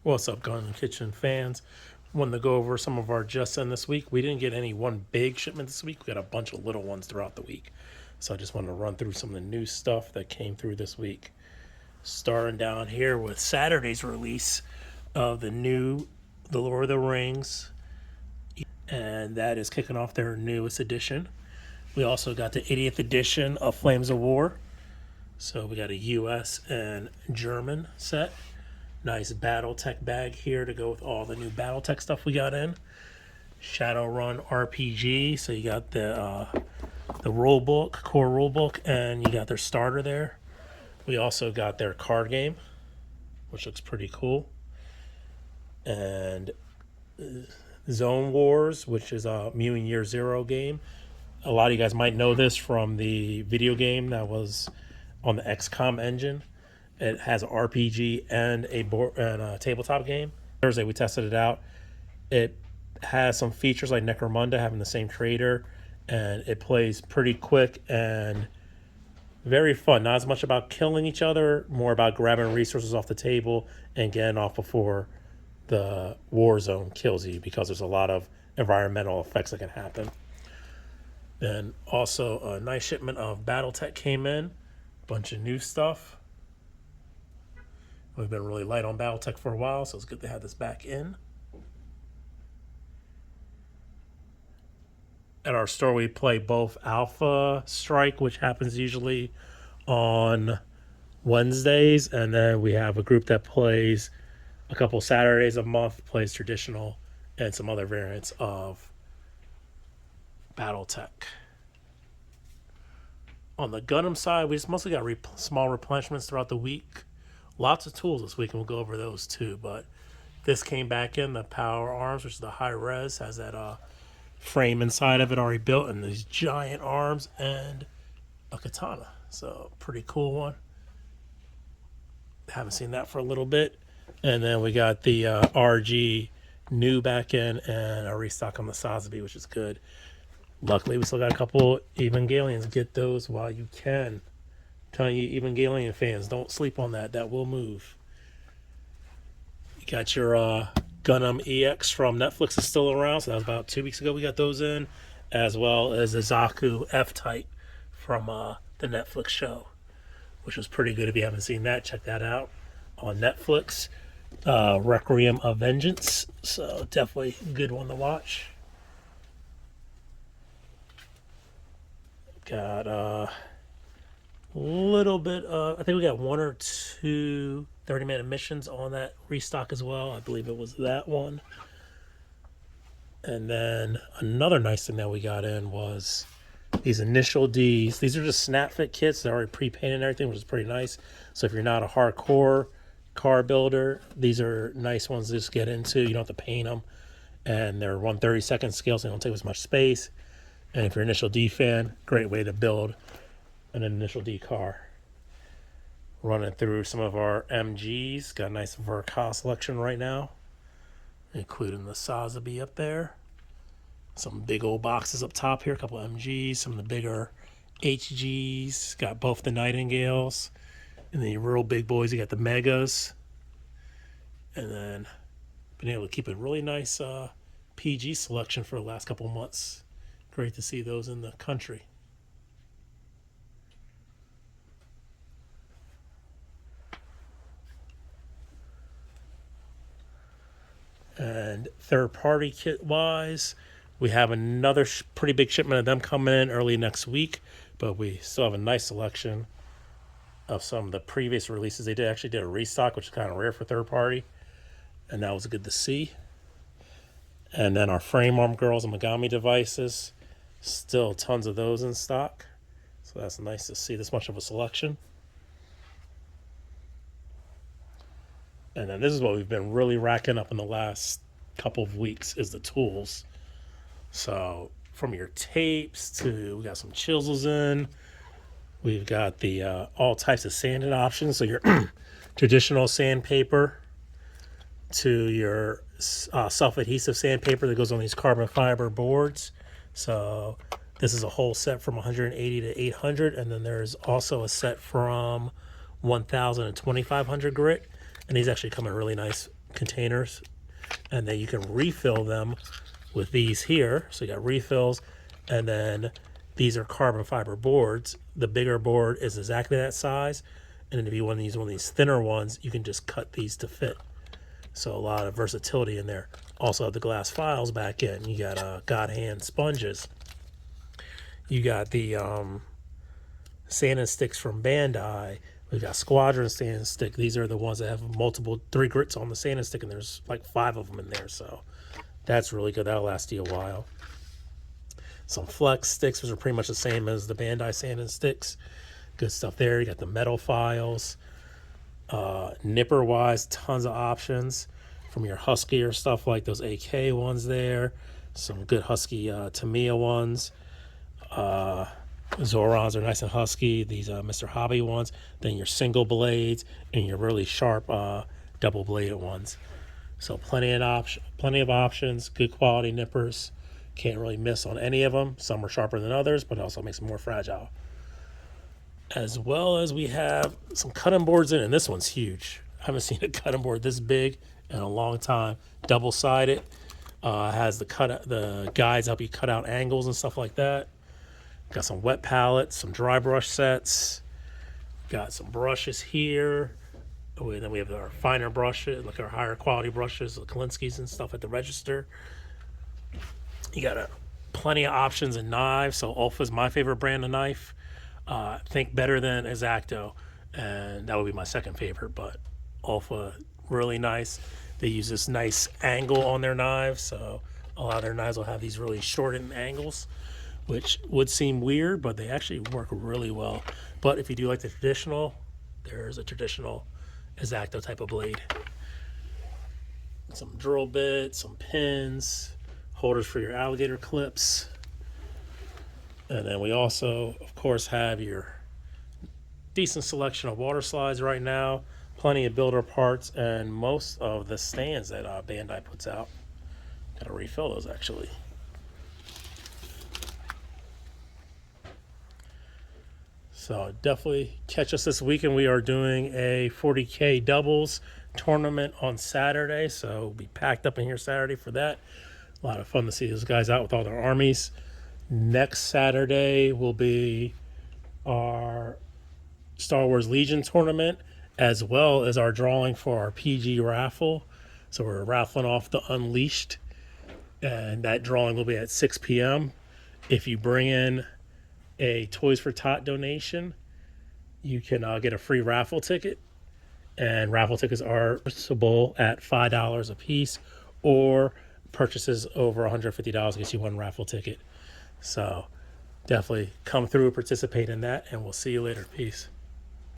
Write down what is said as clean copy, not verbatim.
What's up, Gun Kitchen fans? Wanted to go over some of our just in this week. We didn't get any one big shipment this week. We got a bunch of little ones throughout the week. So I just wanted to run through some of the new stuff that came through this week. Starting down here with Saturday's release of The Lord of the Rings, and that is kicking off their newest edition. We also got the 80th edition of Flames of War. So we got a US and German set. Nice BattleTech bag here to go with all the new BattleTech stuff we got in. Shadowrun RPG. So you got the rule book, core rule book, and you got their starter there. We also got their card game, which looks pretty cool. And Zone Wars, which is a Mutant Year Zero game. A lot of you guys might know this from the video game that was on the XCOM engine. It has an RPG and a tabletop game. Thursday we tested it out. It has some features like Necromunda having the same creator, and it plays pretty quick and very fun. Not as much about killing each other, more about grabbing resources off the table and getting off before the war zone kills you, because there's a lot of environmental effects that can happen. Then also a nice shipment of BattleTech came in. Bunch of new stuff. We've been really light on BattleTech for a while, so it's good to have this back in. At our store, we play both Alpha Strike, which happens usually on Wednesdays, and then we have a group that plays a couple Saturdays a month, plays traditional and some other variants of BattleTech. On the Gundam side, we just mostly got small replenishments throughout the week. Lots of tools this week, and we'll go over those too. But this came back in, the Power Arms, which is the high res, has that frame inside of it already built, and these giant arms and a katana. So pretty cool one. Haven't seen that for a little bit. And then we got the RG new back in and a restock on the Sazabi, which is good. Luckily, we still got a couple Evangelions. Get those while you can. Telling you, Evangelion fans, don't sleep on that. That will move. You got your Gundam EX from Netflix is still around. So that was about 2 weeks ago we got those in. As well as the Zaku F-Type from the Netflix show, which was pretty good. If you haven't seen that, check that out on Netflix. Requiem of Vengeance. So definitely a good one to watch. Got a little bit of, I think we got one or two 30-minute missions on that restock as well. I believe it was that one. And then another nice thing that we got in was these Initial Ds. These are just snap fit kits. They're already pre-painted and everything, which is pretty nice. So if you're not a hardcore car builder, these are nice ones to just get into. You don't have to paint them. And they're 1/32 scale, so they don't take as much space. And if you're an Initial D fan, great way to build an Initial D car. Running through some of our MGs. Got a nice Verka selection right now, including the Sazabi up there. Some big old boxes up top here. A couple of MGs, some of the bigger HGs. Got both the Nightingales. And then your real big boys, you got the Megas. And then been able to keep a really nice PG selection for the last couple of months. Great to see those in the country. And third-party kit-wise, we have another pretty big shipment of them coming in early next week, but we still have a nice selection of some of the previous releases. They actually did a restock, which is kind of rare for third-party, and that was good to see. And then our frame arm girls and Megami devices, still tons of those in stock. So that's nice to see this much of a selection. And then this is what we've been really racking up in the last couple of weeks is the tools. So from your tapes to, we got some chisels in. We've got the all types of sanding options. So your traditional sandpaper to your self-adhesive sandpaper that goes on these carbon fiber boards. So this is a whole set from 180 to 800, and then there's also a set from 1000 to 2500 grit, and these actually come in really nice containers, and then you can refill them with these here. So you got refills, and then these are carbon fiber boards. The bigger board is exactly that size, and then if you want to use one of these thinner ones, you can just cut these to fit. So a lot of versatility in there. Also have the glass files back in. You got God hand sponges. You got the sanding sticks from Bandai. We got Squadron sanding stick. These are the ones that have multiple 3 grits on the sanding stick, and there's like 5 of them in there. So that's really good. That'll last you a while. Some flex sticks, which are pretty much the same as the Bandai sanding sticks. Good stuff there. You got the metal files. Nipper wise, tons of options from your Husky or stuff like those AK ones there. Some good Husky Tamiya ones. Zorons are nice and husky. These Mr. Hobby ones. Then your single blades and your really sharp double bladed ones. So plenty of options. Good quality nippers. Can't really miss on any of them. Some are sharper than others, but it also makes them more fragile. As well as we have some cutting boards in, and this one's huge. I haven't seen a cutting board this big in a long time. Double-sided. Has the guides help you cut out angles and stuff like that. Got some wet palettes, some dry brush sets. Got some brushes here. And then we have our finer brushes, like our higher quality brushes, the Kalinskis and stuff at the register. You got plenty of options in knives. So Ulfa's my favorite brand of knife. Think better than X-Acto, and that would be my second favorite, but Ulfa, really nice. They use this nice angle on their knives, so a lot of their knives will have these really shortened angles, which would seem weird, but they actually work really well. But if you do like the traditional, there's a traditional X-Acto type of blade. Some drill bits, some pins, holders for your alligator clips. And then we also, of course, have your decent selection of water slides right now. Plenty of builder parts and most of the stands that Bandai puts out. Got to refill those, actually. So definitely catch us this weekend. We are doing a 40K doubles tournament on Saturday. So we'll be packed up in here Saturday for that. A lot of fun to see those guys out with all their armies. Next Saturday will be our Star Wars Legion tournament, as well as our drawing for our PG raffle. So we're raffling off the Unleashed, and that drawing will be at 6 p.m. If you bring in a Toys for Tot donation, you can get a free raffle ticket. And raffle tickets are purchasable at $5 a piece, or purchases over $150 gets you one raffle ticket. So definitely come through, participate in that, and we'll see you later. Peace.